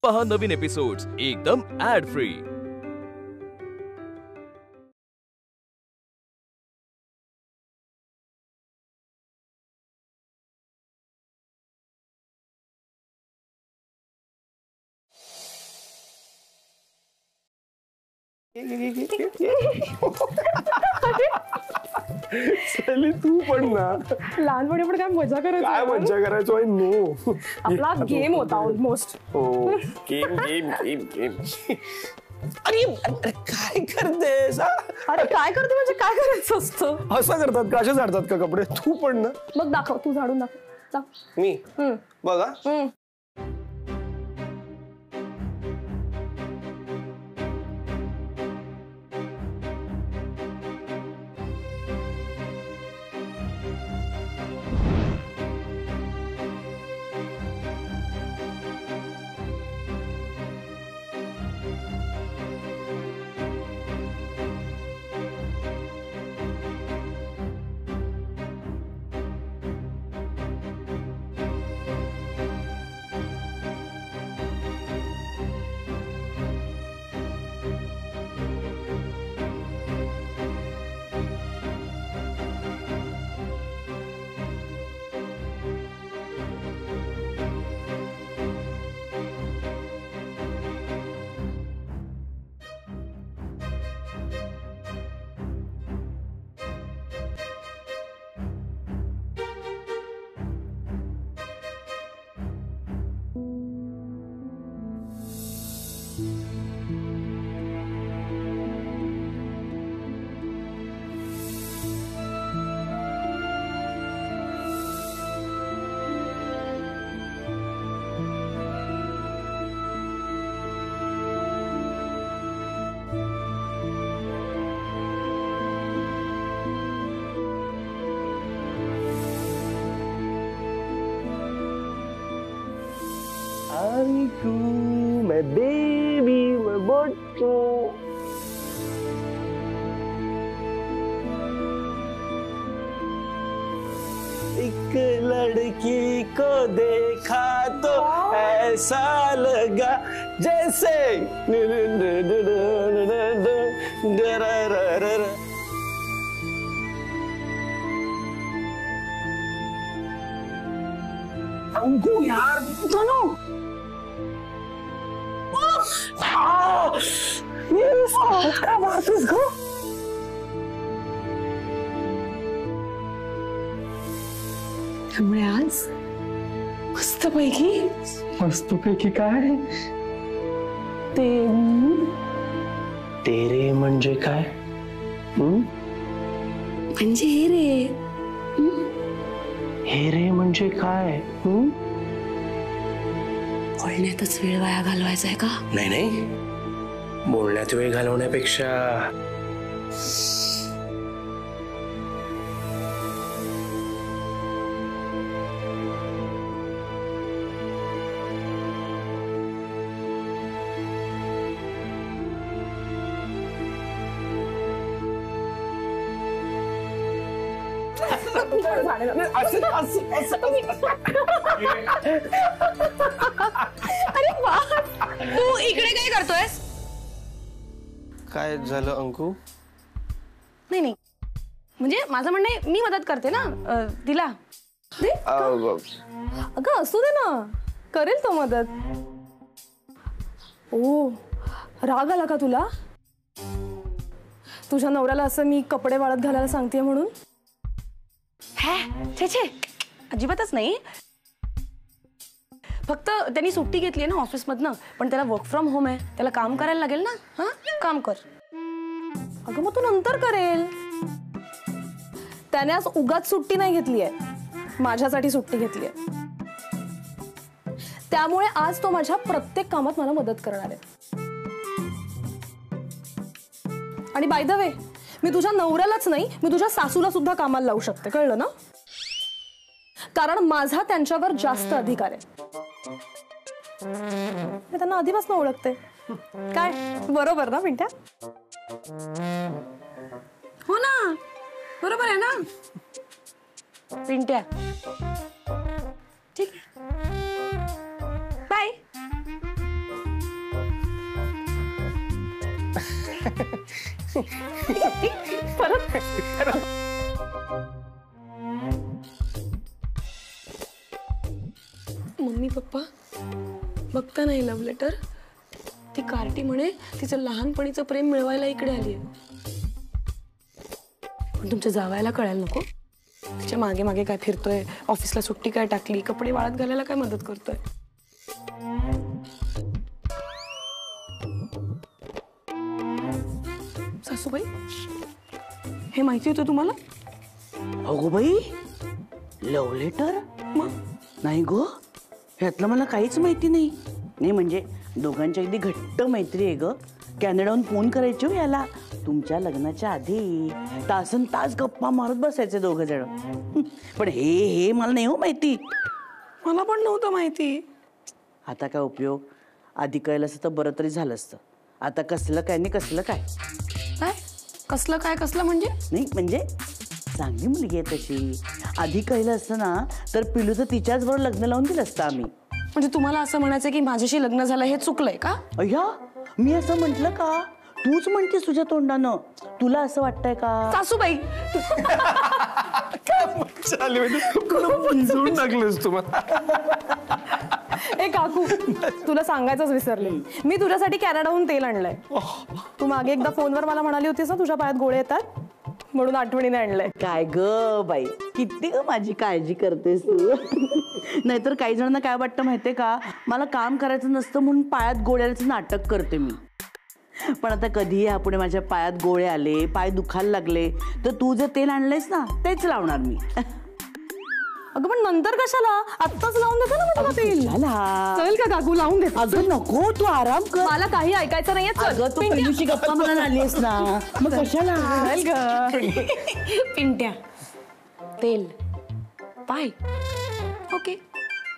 पहा नवीन एपिसोड्स एकदम add free. चली तू पण ना लहानपणी पण काय मजा करायचो. काय मजा करायचो आय नो. आपला गेम होता ऑलमोस्ट. हो गेम गेम गेम गेम. अरे अरे काय करतेस? अरे काय करते म्हणजे काय करायचं असतं? असं करतात का? असे झाडतात का कपडे? तू पण ना. मग दाखव, तू झाडून दाखव. मी बघा. My baby, my botto. एक लड़की को देखा तो ऐसा लगा जैसे अंकु यार दोनों क्या बात है इसको? त्यामुळे आज मस्तपैकी काय? तेरे म्हणजे काय? म्हणजे हे रे. हे रे म्हणजे काय? बोलण्यातच वेळ वाया घालवायचा आहे का? नाही नाही, बोलण्यात वेळ घालवण्यापेक्षा अरे वाह, तू इकडे काय करतोयस? काय झालं अंकु? नाही नाही, म्हणजे माझं म्हणणं आहे, मी मदत करते ना तिला. अगं असू दे ना, करेल तो मदत. ओ राग आला का तुला? तुझ्या नवऱ्याला असं मी कपडे वाळत घालायला सांगते म्हणून? छे छे, अजिबातच नाही. फक्त त्यांनी सुट्टी घेतली आहे ना ऑफिस मधनं, पण त्याला वर्क फ्रॉम होम आहे, त्याला काम करायला लागेल ना. हा काम कर. अगं मग तू नंतर करेल. त्याने आज उगाच सुट्टी नाही घेतली आहे, माझ्यासाठी सुट्टी घेतली आहे. त्यामुळे आज तो माझ्या प्रत्येक कामात मला मदत करणार आहे. आणि बाय द वे, मी तुझ्या नवऱ्यालाच नाही, मी तुझ्या सासूला सुद्धा कामाला लावू शकते, कळलं ना? कारण माझा त्यांच्यावर जास्त अधिकार आहे. मी त्यांना आधीपासून ओळखते. काय बरोबर ना पिंट्या? हो ना, बरोबर आहे ना पिंट्या? ठीक आहे, बाय. मम्मी पप्पा बघता नाही लव्ह लेटर. ती कार्टी म्हणे तिचं लहानपणीचं प्रेम मिळवायला इकडे आली आहे. पण तुमच्या जावयाला कळायला नको तिच्या मागे मागे काय फिरतोय, ऑफिसला सुट्टी काय टाकली, कपडे वाळत घालायला काय मदत करतोय. सासूबाई हे माहिती होतं तुम्हाला? अगो बाई, लव्ह लेटर? मग नाही गो, ह्यातलं मला काहीच माहिती नाही. नाही म्हणजे दोघांच्या अगदी घट्ट मैत्री आहे ग. कॅनडाहून फोन करायचे हो याला तुमच्या लग्नाच्या आधी. तासन तास गप्पा मारत बसायचे दोघ जण. पण हे मला नाही हो माहिती. मला पण नव्हतं माहिती. आता काय उपयोग, आधी कळलं असतं तर बरं तरी झालं असतं. आता कसलं काय नाही कसलं काय. काय कसलं काय कसलं म्हणजे? नाही म्हणजे चांगली मुलगी आहे तशी. आधी कळलं असतं ना तर पिलूचं तिच्याच बरोबर लग्न लावून दिलं असतं आम्ही. म्हणजे तुम्हाला असं म्हणायचं की माझ्याशी लग्न झालं हे चुकलंय का? अय्या, मी असं म्हंटल का? तूच म्हणतेस तुझ्या तोंडानं. तुला असं वाटतंय का? सासूबाई पुंजून टाकलंस तुम्हाला. ए काकू, तुला सांगायचंच विसरले. मी तुझ्यासाठी कॅनडाहून तेल आणलंय. तू मागे एकदा फोनवर मला म्हणाली होतीस ना तुझ्या पायात गोळे येतात, म्हणून आठवणीने आणलंय. काय ग बाई, किती ग माझी काळजी करतेस तू. नाहीतर काही जणांना काय वाटतं माहितीये का, मला काम करायचं नसतं म्हणून पायात गोळ्याचं नाटक करते मी. पण आता कधी यापुढे माझ्या पायात गोळे आले, पाय दुखायला लागले तर तू जर तेल आणलंयस ना तेच लावणार मी. अगं पण नंतर कशाला, आत्ताच लावून देतो ना मी तुला तेल. चल का काकू, लावून दे. अगं नको, तू आराम कर. मला काही ऐकायचं नाहीये. अगं तू पहिलीची गप्पा मला आलीस ना, मग कशाला? पिंट्या तेल पाय. ओके.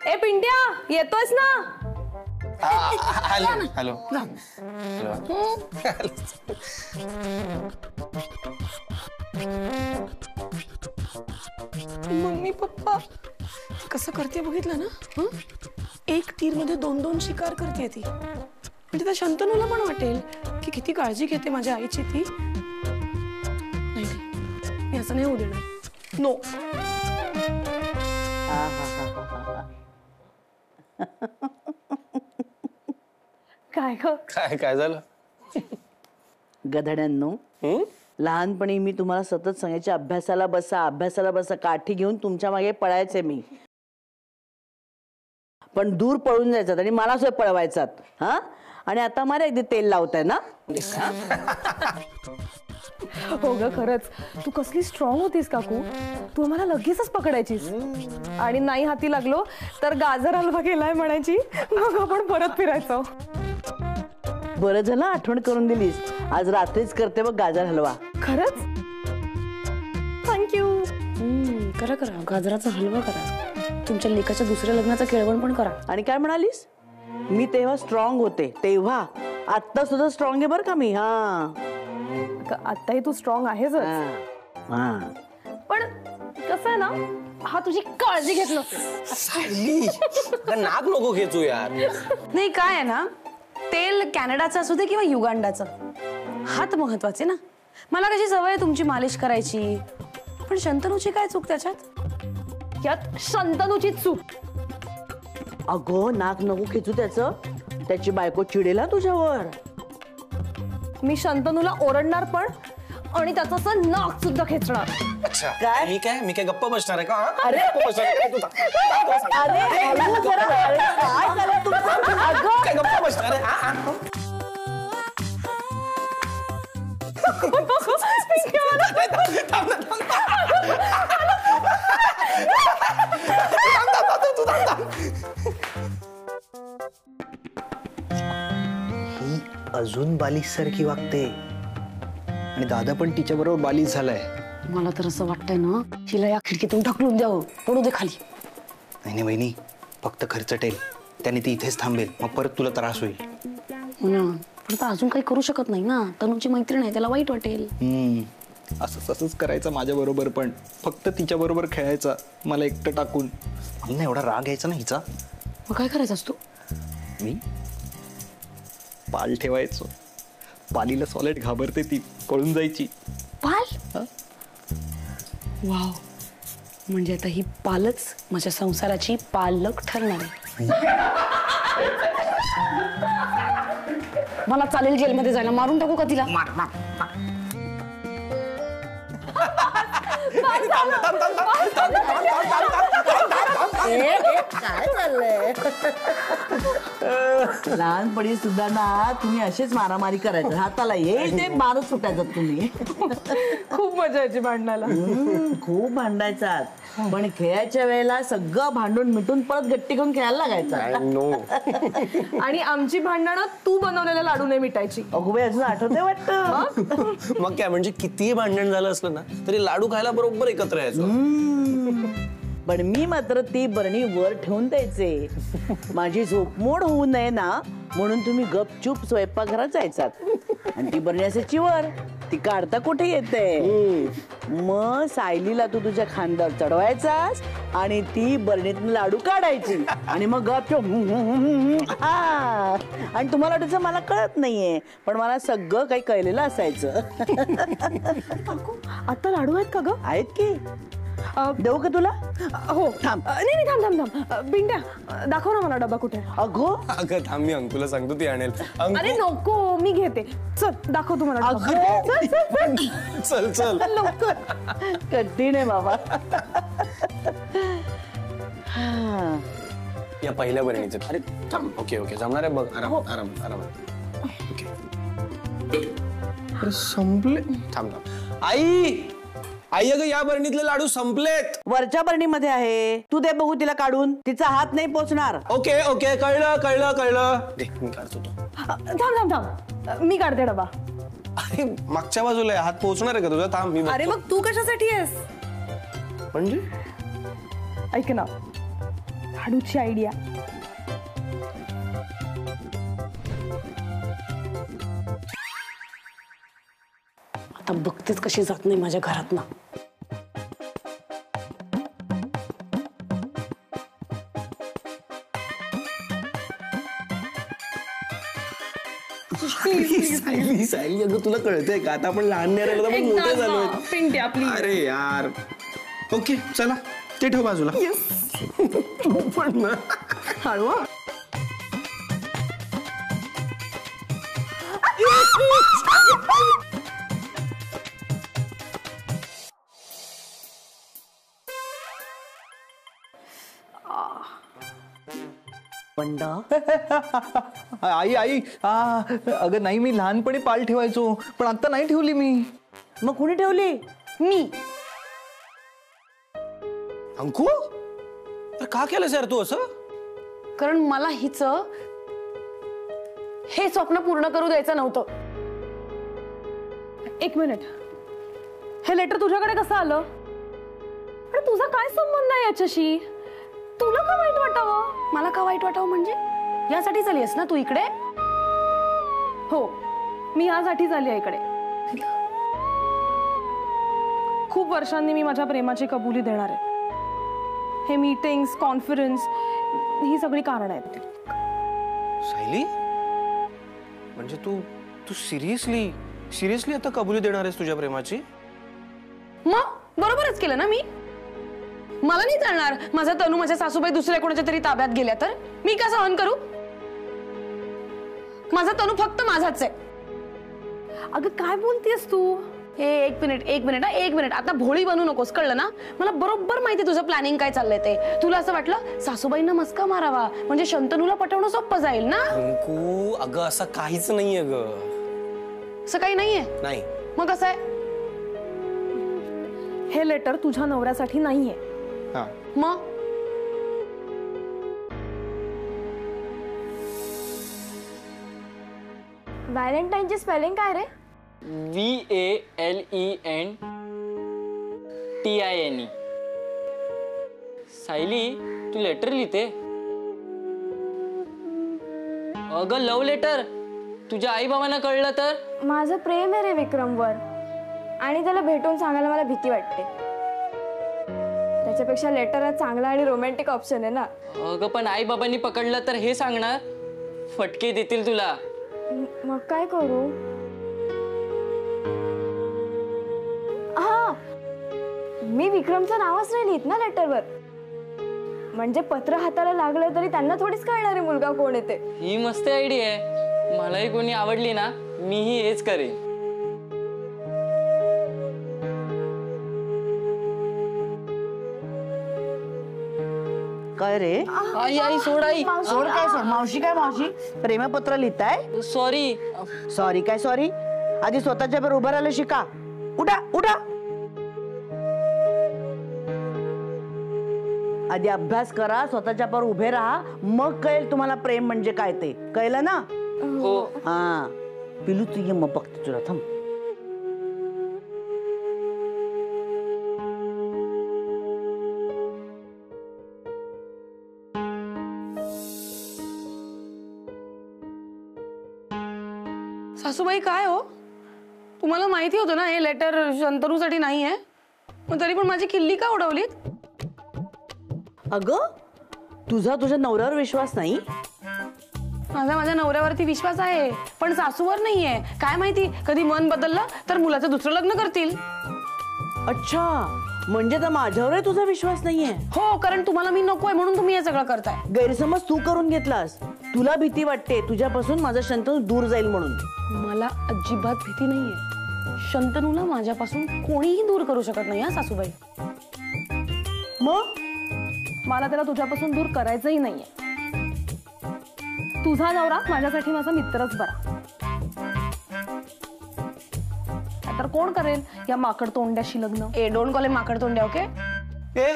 ए पिंट्या, येतोयस ना? Hello hello. मम्मी पप्पा कसं करते बघितलं ना. एक तीर मध्ये दोन दोन शिकार करते ती. म्हणजे त्या शंतनूला पण वाटेल की किती काळजी घेते माझ्या आईची ती. नाही मी असं नाही होऊ देणार. नो. काय ग? काय काय झालं? गधड्यांनो, लहानपणी मी तुम्हाला सतत सांगायचे अभ्यासाला बसा, अभ्यासाला बसा. काठी घेऊन तुमच्या मागे पळायचे मी. पण दूर पळून जायचं आणि मला सुद्धा पळवायचात. हा, आणि आता मला एकदा तेल लावताय ना. हो ग, खरंच तू कसली स्ट्रॉंग होतीस काकू. तू आम्हाला लगेचच पकडायचीस आणि नाही हाती लागलो तर गाजर हलवा केलाय म्हणायची, मग आपण परत फिरायचो. बरं झालं आठवण करून दिलीस. आज रात्रीच करते बघ गाजर हलवा. खरंच? थँक्यू. करा करा, गाजराचा हलवा करा. तुमच्या लेकाच्या दुसऱ्या लग्नाचं केळवण पण करा. आणि काय म्हणालीस? मी तेव्हा स्ट्रॉंग होते तेव्हा. आता सुद्धा स्ट्रॉंग आहे बरं का मी. हा, आताही तू स्ट्रॉंग आहेस. पण कसं आहे ना, हा तुझी काळजी घेत नसेल. नाक नको खेचू यार. नाही काय आहे ना, तेल कॅनडाचं असू दे किंवा युगांडाचं, हात महत्वाचे ना. मला कशी सवय आहे तुमची मालिश करायची. पण शंतनूची काय चूक त्याच्यात? यात शंतनूची चूक. अगो नाक नको खेचू त्याचं. त्याची बायको चिडेला तुझ्यावर. मी शंतनूला ओरडणार पण आणि त्याचं असं नाक सुद्धा खेचणार. अच्छा काय? मी काय गप्पा बसणार आहे का? अरे गप्पा बसणार आहे का? काय झालं तुमचं? अगं काय गप्पा बसणार आहे? ही अजून बालिश सारखी वागते आणि दादा पण तिच्या बरोबर बालिश झालाय. मला तर असं वाटतंय ना, हिला या खिडकीतून ढकलून द्यावं, पडू दे खाली. नाही नाही बहिणी, फक्त खर्चटेल. त्याने ती इथेच थांबेल, मग परत तुला त्रास होईल. हो ना, पण आता अजून काही करू शकत नाही ना. तनुची मैत्रीण आहे, त्याला वाईट वाटेल. असंच करायचं माझ्या बरोबर, पण फक्त तिच्या बरोबर खेळायचा, मला एकटं टाकून. मला ना एवढा राग यायचा ना हिचा. मग काय करायचं असतो? मी पाल ठेवायचो. पालीला सॉलिड घाबरते ती, पळून जायची. पाल? वाव, म्हणजे आता ही पालच माझ्या संसाराची पालक ठरणार आहे. मला चालेल जेलमध्ये जायला, मारून टाकू का तिला? काय चाललंय? लहानपणी सुद्धा ना तुम्ही असेच मारामारी करायचं, हाताला येईल ते मारत सुटायचं तुम्ही. खूप मजा यायची भांडणाला. खूप भांडायचात, पण खेळायच्या वेळेला सगळं भांडून मिटून परत गट्टी घेऊन खेळायला लागायचं. नो. आणि आमची भांडणं तू बनवलेल्या लाडूने मिटायची. अगोबाई अजून आठवते वाटतं. मग काय म्हणजे कितीही भांडण झालं असलं ना तरी लाडू खायला बरोबर एकत्र यायचो. पण मी मात्र ती बरणी वर ठेवून द्यायचे, माझी झोपमोड होऊ नये ना म्हणून. तुम्ही गपचूप स्वयंपाकघरात जायचात आणि ती बरणी असायची वर, ती काढता कुठे येते. मग सायलीला तू तुझ्या खांद्यावर चढवायचास आणि ती बरणीतून लाडू काढायची आणि मग गपचूप. आणि तुम्हाला वाटायचं मला कळत नाहीये, पण मला सगळं काही कळलेलं असायचं. आता लाडू आहेत का ग? आहेत की, देऊ का तुला? हो. थांब. नाही थांब थांब थांब. बिंड्या, दाखव ना मला डबा कुठे. अगो अगं थांब, मी अंकुला सांगतो ती आणेल. अरे नको, मी घेते. चल दाखव तुम्हाला. चल चल लवकर. कठीण आहे बाबा. या पहिल्या बरणीचे. अरे थांब. ओके ओके, जमणार आहे बघ. आराम आराम आराम. ओके. अरे संपले. थांब थांब. आई आई, अगं या बरणीतले लाडू संपलेत. वरच्या बरणीमध्ये आहे, तू दे बघू तिला काढून. तिचा हात नाही पोचणार. ओके ओके, कळलं कळलं कळलं. दे, मी काढतो तो. थांब थांब थांब, मी काढते डबा. अरे मागच्या बाजूला आहे, हात पोहोचणार आहे का तुझा? थांब मी. अरे मग तू कशासाठी आहेस? म्हणजे ऐक ना, लाडूची आयडिया. आता बघतेच कशी जात नाही माझ्या घरात ना. सायली सायली, अगं तुला कळतंय का? आता आपण लहान नाही राहिलो, आपण मोठे झालोय. अरे यार. ओके चला, ते ठेव बाजूला. तू पण ना. हळू. आई आई, अगं नाही, मी लहानपणी पाल ठेवायचो, पण आता नाही ठेवली मी. मग कुणी ठेवली? मी. अंकु, अरे का केलंस यार तू असं? कारण मला हिच हे स्वप्न पूर्ण करू द्यायचं नव्हतं. एक मिनिट, हे लेटर तुझ्याकडे कसं आलं? अरे तुझा काय संबंध आहे याच्याशी? तुला का वाईट वाटावं? मला का वाईट वाटावं म्हणजे? यासाठी चालीयस ना तू इकडे? हो, मी यासाठी चालली आहे इकडे. खूप वर्षांनी मी माझ्या प्रेमाची कबुली देणार आहे. हे मीटिंग्स, कॉन्फरन्स, ही सगळी कारण आहेत. सायली, म्हणजे तू सिरियसली आता कबुली देणार आहेस तुझ्या प्रेमाची? मग बरोबरच केलं ना मी. मला नाही चालणार माझा तनू माझ्या सासूबाई दुसऱ्या कोणाच्या तरी ताब्यात गेल्या तर मी का सहन करू? माझा तनू फक्त माझाच आहे. अगं काय बोलतेस तू? एक मिनिट, आता भोळी बनू नकोस, कळलं ना? मला बरोबर माहिती तुझं प्लॅनिंग काय चाललंय ते. तुला असं वाटलं सासूबाईंना मस्का मारावा म्हणजे शंतनूला पटवणं सोपं जाईल ना? अंकु, अगं असं काहीच नाहीये ग. असं काही नाहीये. नाही. मग कसं आहे? हे लेटर तुझ्या नवऱ्यासाठी नाहीये. मग व्हॅलेंटाईनची स्पेलिंग काय रे? VALENTINE. सायली, तू लेटर लिहिते? अगं लव्ह लेटर. तुझ्या आई बाबांना कळलं तर? माझं प्रेम आहे रे विक्रमवर, आणि त्याला भेटून सांगायला मला भीती वाटते. त्याच्यापेक्षा लेटर हा चांगला आणि रोमॅन्टिक ऑप्शन आहे ना. अगं पण आई बाबांनी पकडलं तर हे सांगणार, फटके देतील तुला. मग काय करू? हा, मी विक्रमचं नावच नाही लिहित ना लेटरवर. म्हणजे पत्र हाताला लागलं तरी त्यांना थोडीच कळणार आहे मुलगा कोण येते. ही मस्त आयडिया आहे. मलाही कोणी आवडली ना मीही हेच करेन. काय रे? आई आई सोड आई. सोड काय सोड? मावशी काय मावशी? प्रेमपत्र लिहिताय? सॉरी. सॉरी काय सॉरी? आधी स्वतःच्या वर उभं राहायला शिका. उठा उठा. आधी अभ्यास करा, स्वतःच्या पार उभे राहा, मग कळेल तुम्हाला प्रेम म्हणजे काय ते. कळलं ना? हो. हा पिलू तू ये, मग बघते तुला. थांब. सासूबाई काय हो, तुम्हाला माहिती होतं ना हे लेटर शंतनूसाठी नाही आहे, पण तरी पण माझी किल्ली का उडवलीत? अगं तुझा तुझ्या नवऱ्यावर विश्वास नाही? माझ्या नवऱ्यावरती विश्वास आहे, पण सासूवर नाहीये. काय माहिती कधी मन बदललं तर मुलाचं दुसरं लग्न करतील. अच्छा, म्हणजे तर माझ्यावर तुझा विश्वास नाहीये? हो, कारण तुम्हाला मी नकोय म्हणून तुम्ही हे सगळं करताय. गैरसमज तू करून घेतलास. तुला भीती वाटते तुझ्यापासून माझा शंतनू दूर जाईल म्हणून. मला अजिबात भीती नाहीये. शंतनूला माझ्यापासून कोणीही दूर करू शकत नाही. हा सासूबाई, मग मला त्याला तुझ्यापासून दूर करायचंही नाहीये. तुझा नवरा माझ्यासाठी माझा मित्रच बरा. तर कोण करेल या माकड तोंड्याशी लग्न? ए डोंट कॉल हिम माकड तोंड्या, ओके? ए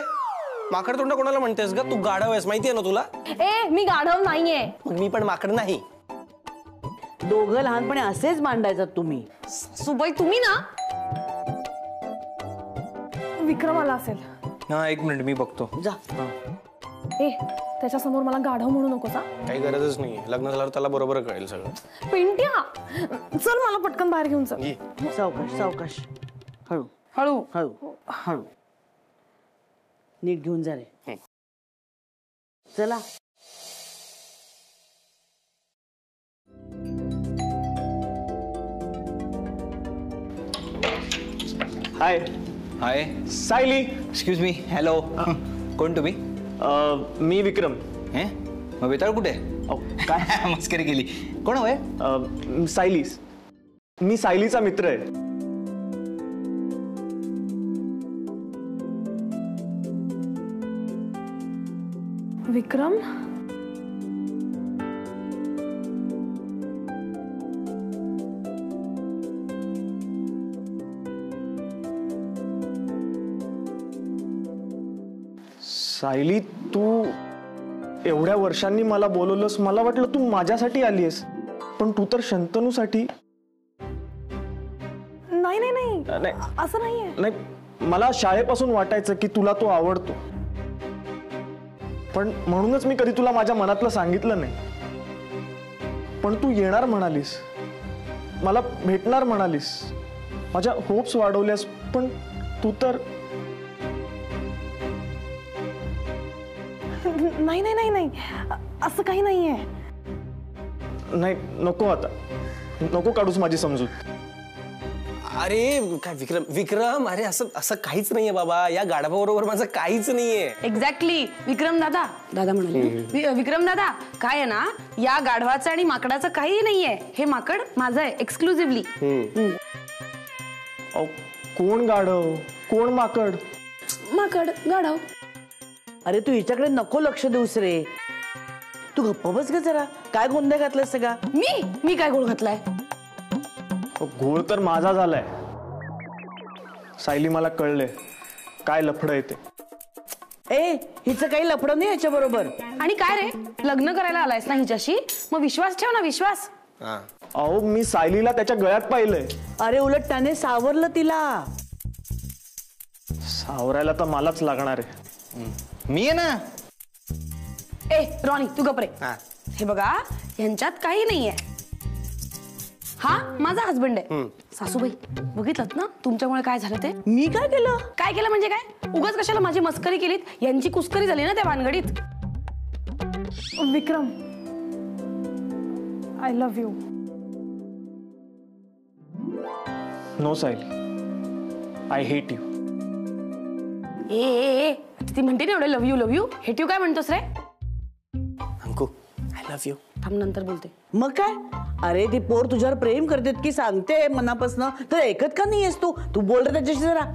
माकड तोंड कोणाला म्हणतेस ग? तू गाढव आहेस, माहितीये ना तुला? ए मी गाढव नाहीये. मग मी पण माकड नाही. दोघं लहानपणी असेच मांडायचात तुम्ही. सुबाई तुम्ही ना, विक्रम आला असेल. हा, एक मिनिट मी बघतो. जा. ए त्याच्या समोर मला गाढव म्हणू नकोस. काही गरजच नाही. लग्न झाल्यावर त्याला बरोबर कळेल सगळं. पिंट्या चल, मला पटकन बाहेर घेऊन चल. सावकाश सावकाश. हळू हळू. हळू हळू. नीट घेऊन जा रे. चला. Hi. Hi. Sayali. Excuse me. Hello. कोण तुम्ही? मी विक्रम. हे मग बेताळ कुठे? काय मस्करी केली. कोण हवंय? सायली. मी सायलीचा मित्र आहे. विक्रम, सायली, तू एवढ्या वर्षांनी मला बोलवलंस. मला वाटलं तू माझ्यासाठी आलीयस, पण तू तर शंतनूसाठी. नाही नाही नाही, नाही असं नाहीये. नाही, मला शाळेपासून वाटायचं की तुला तो आवडतो, पण म्हणूनच मी कधी तुला माझ्या मनातलं सांगितलं नाही. पण तू येणार म्हणालीस, मला भेटणार म्हणालीस, माझ्या होप्स वाढवल्यास, पण तू तर. नाही नाही नाही नाही, असं काही नाहीये. नाही, नको आता, नको काढूस माझी समजूत. अरे काय विक्रम, विक्रम, अरे असं असं काहीच नाहीये बाबा. या गाढवाबरोबर माझं काहीच नाहीये. एक्झॅक्टली. विक्रम दादा, दादा म्हणाले. विक्रम दादा, काय आहे ना, या गाढवाचं आणि माकडाचं काही नाहीये. हे माकड माझं आहे एक्सक्लुझिव्हली. कोण गाढव, कोण माकड? माकड गाढव. अरे तू हिच्याकडे नको लक्ष देऊस रे. तू गप्प बस ग जरा. काय गोंधळ घातलाय सगळा? मी काय गोळ घातलाय? घोळ तर माझा झालाय. सायली, मला कळले काय लफडं येते. ए हिचं काही लफडं नाही याच्या बरोबर. आणि काय रे, लग्न करायला आलायस ना हिच्याशी, मग विश्वास ठेव ना, विश्वास. अहो, मी सायलीला त्याच्या गळ्यात पाहिलंय. अरे उलट त्याने सावरलं तिला. सावरायला तर मलाच लागणार आहे. मी आहे ना. ए रॉनी, तू गप रे. हे बघा, यांच्यात काही नाहीये. हा माझा हसबंड आहे. सासूबाई बघितलं ना तुमच्यामुळे काय झालं ते? मी काय केलं? काय केलं म्हणजे काय? उगाच कशाला माझी मस्करी केलीत? यांची कुस्करी झाली ना त्या भानगडीत. Vikram, I love you. No Sayali, I hate you. ए ती म्हणते ना एवढं लव यू हेट यू काय म्हणतोस रे? Anku I love you. थांब नंतर बोलते. मग काय, अरे ती पोर तुझ्यावर प्रेम करते की सांगते मनापासनं, तर ऐकत का नाहीयेस तू? तू बोल रे त्याच्याशी जरा.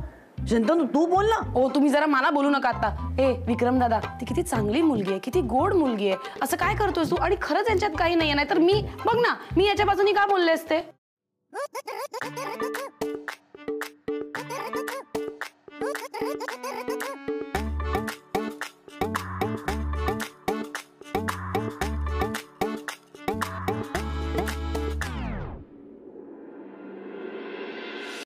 शंतनू तू बोल ना. ओ तुम्ही जरा मला बोलू नका आता. ए विक्रम दादा, ती किती चांगली मुलगी आहे, किती गोड मुलगी आहे. असं काय करतोयस तू? आणि खरंच यांच्यात काही नाहीये, नाहीतर मी बघ ना, मी याच्या बाजूनी का बोलले असते?